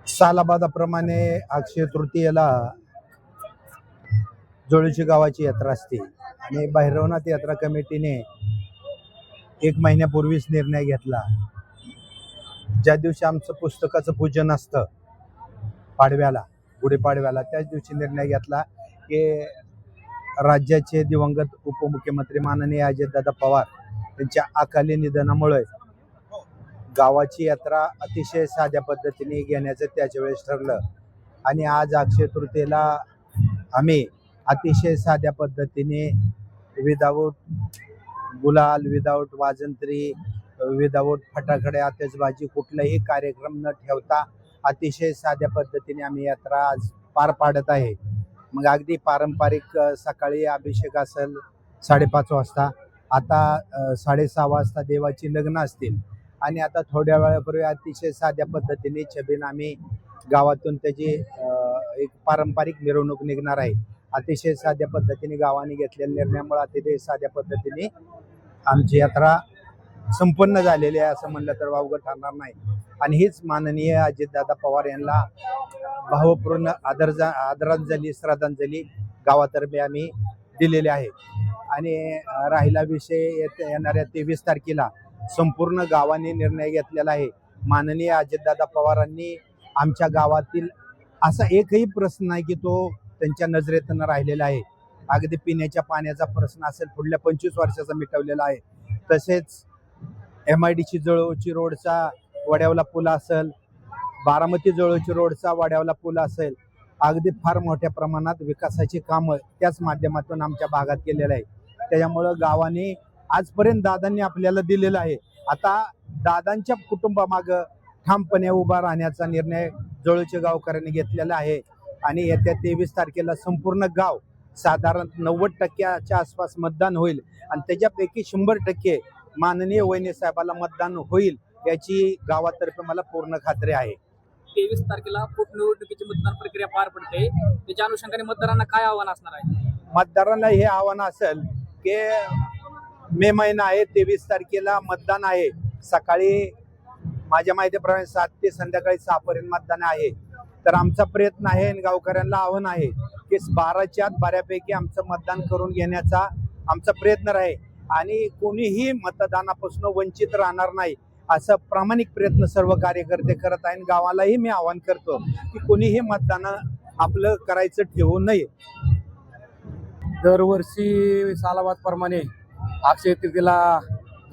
सालाबादाप्रमाणे अक्षय तृतीयेला जोळीची गावाची यात्रा असते आणि भैरवनाथ यात्रा कमिटीने 1 महिन्यापूर्वीच निर्णय घेतला. ज्या दिवशी आमचं पुस्तकाचं पूजन असतं पाडव्याला, गुढीपाडव्याला, त्याच दिवशी निर्णय घेतला की राज्याचे दिवंगत उपमुख्यमंत्री माननीय अजितदादा पवार यांच्या अकाली निधनामुळे गावाची यात्रा अतिशय साध्या पद्धतीने घेण्याचं त्याच्या वेळेस ठरलं आणि आज अक्षय तृतीयेला आम्ही अतिशय साध्या पद्धतीने विदाऊट गुलाल, विदाऊट वाजंत्री, विदाऊट फटाकडे, आतषबाजी, कुठलाही कार्यक्रम न ठेवता अतिशय साध्या पद्धतीने आम्ही यात्रा आज पार पाडत आहे. मग अगदी पारंपरिक सकाळी अभिषेक असेल 5:30 वाजता, आता 6:30 वाजता देवाची लग्न असतील आणि आता थोड्या वेळापूर्वी अतिशय साध्या पद्धतीने छबिन आम्ही गावातून त्याची एक पारंपरिक मिरवणूक निघणार आहे. अतिशय साध्या पद्धतीने गावाने घेतलेल्या निर्णयामुळे अतिशय साध्या पद्धतीने आमची यात्रा संपन्न झालेली आहे असं म्हणलं तर वावगं ठरणार नाही. आणि हीच माननीय अजितदादा पवार यांना भावपूर्ण आदरांजली, श्रद्धांजली गावातर्फे आम्ही दिलेली आहे. आणि राहिला विषय येणाऱ्या 23 तारखेला संपूर्ण गावाने निर्णय घेतलेला आहे. माननीय अजितदादा पवारांनी आमच्या गावातील असा एकही प्रश्न नाही की तो त्यांच्या नजरेतून राहिलेला आहे. अगदी पिण्याच्या पाण्याचा प्रश्न असेल पुढल्या 25 वर्षाचा मिटवलेला आहे. तसेच MIDC जळोची रोडचा वड्यावला पूल असेल, बारामती जळोची रोडचा वड्यावला पूल असेल, अगदी फार मोठ्या प्रमाणात विकासाची कामं त्याच माध्यमातून आमच्या भागात केलेलं आहे. त्याच्यामुळं गावाने आजपर्यंत दादांनी आपल्याला दिलेलं आहे. आता दादांच्या कुटुंबामागं ठामपणे उभा राहण्याचा निर्णय जळोच्या गावकऱ्यांनी घेतलेला आहे. आणि येत्या 23 तारखेला संपूर्ण गाव साधारण 90% आसपास मतदान होईल आणि त्याच्यापैकी 100% माननीय वहिनी साहेबाला मतदान होईल याची गावातर्फे मला पूर्ण खात्री आहे. 23 तारखेला पोटनिवडणुकीची मतदान प्रक्रिया पार पडते, त्याच्या अनुषंगाने मतदारांना काय आव्हान असणार आहे? मतदारांना हे आव्हान असेल की मे महिना आहे, 23 तारखेला मतदान आहे. सकाळी माझ्या माहितीप्रमाणे 7 ते संध्याकाळी 6 पर्यंत मतदान आहे. तर आमचा प्रयत्न आहे आणि गावकऱ्यांना आव्हान आहे की 12च्या आत बऱ्यापैकी आमचं मतदान करून घेण्याचा आमचा प्रयत्न राहील आणि कोणीही मतदानापासून वंचित राहणार नाही असं प्रामाणिक प्रयत्न सर्व कार्यकर्ते करत आहे. गावालाही मी आवाहन करतो की कोणीही मतदान आपलं करायचं ठेवू नये. दरवर्षी सालाबादप्रमाणे अक्षय तृतीयेला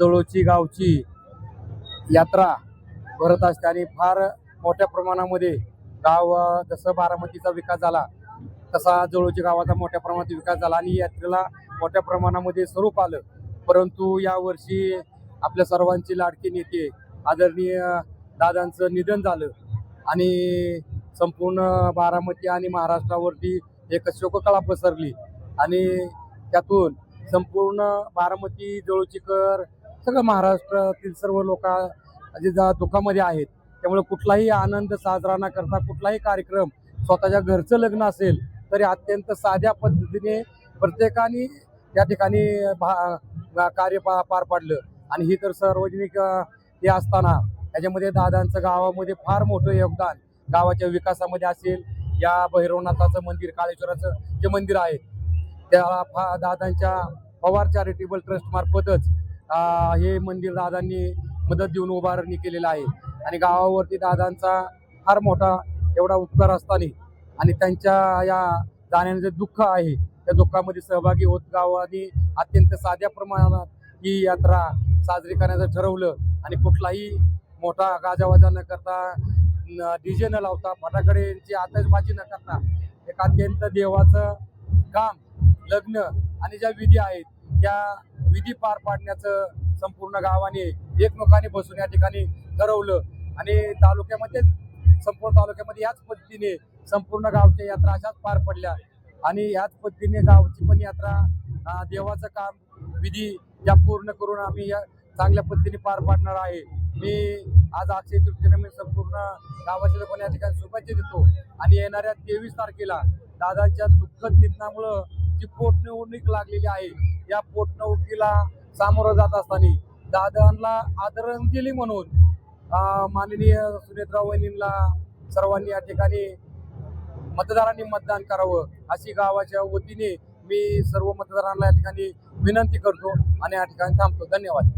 जळोची गावची यात्रा भरत असते आणि फार मोठ्या प्रमाणामध्ये गाव जसं बारामतीचा विकास झाला तसा जळोची गावाचा मोठ्या प्रमाणात विकास झाला आणि यात्रेला मोठ्या प्रमाणामध्ये स्वरूप आलं. परंतु यावर्षी आपल्या सर्वांची लाडकी नेते आदरणीय दादांचं निधन झालं आणि संपूर्ण बारामती आणि महाराष्ट्रावरती एक शोककळा पसरली आणि त्यातून संपूर्ण बारामती जळोचीकर सगळं महाराष्ट्रातील सर्व लोक दुःखामध्ये आहेत. त्यामुळे कुठलाही आनंद साजरा न करता कुठलाही कार्यक्रम स्वतःच्या घरचं लग्न असेल तरी अत्यंत साध्या पद्धतीने प्रत्येकाने त्या ठिकाणी कार्य पार पाडलं आणि ही तर सार्वजनिक हे असताना त्याच्यामध्ये दादांचं गावामध्ये फार मोठं योगदान गावाच्या विकासामध्ये असेल. या भैरवनाथाचं मंदिर, काळेश्वराचं जे मंदिर आहे त्या दादांच्या पवार चॅरिटेबल ट्रस्ट मार्फतच हे मंदिर दादांनी मदत देऊन उभारणी केलेलं आहे आणि गावावरती दादांचा फार मोठा एवढा उपकार असताना आणि त्यांच्या या जाण्याचं जे दुःख आहे त्या दुःखामध्ये सहभागी होत गावाने अत्यंत साध्या प्रमाणात ही यात्रा साजरी करण्याचं ठरवलं आणि कुठलाही मोठा गाजावाजा न करता, DJ न लावता, फटाकड्यांची आतषबाजी न करता एक अत्यंत देवाचं काम, लग्न आणि ज्या विधी आहेत त्या विधी पार पाडण्याचं संपूर्ण गावाने एकमेकाने बसून या ठिकाणी ठरवलं आणि संपूर्ण तालुक्यामध्ये याच पद्धतीने संपूर्ण गावच्या यात्रा अशाच पार पडल्या आणि याच पद्धतीने गावची पण यात्रा देवाचं काम, विधी या पूर्ण करून आम्ही या चांगल्या पद्धतीने पार पाडणार आहे. मी आज अक्षय तृतीयेला संपूर्ण गावाच्या लोकांना या ठिकाणी शुभेच्छा देतो आणि येणाऱ्या 23 तारखेला दादांच्या दुःखद निधनामुळं जी पोटनिवडणूक लागलेली आहे या पोटनिवडणुकीला सामोरं जात असताना दादांना आदरांजली म्हणून माननीय सुनेत्रा वहिनींना सर्वांनी या ठिकाणी मतदारांनी मतदान करावं अशी गावाच्या वतीने मी सर्व मतदारांना या ठिकाणी विनंती करतो आणि या ठिकाणी थांबतो. धन्यवाद.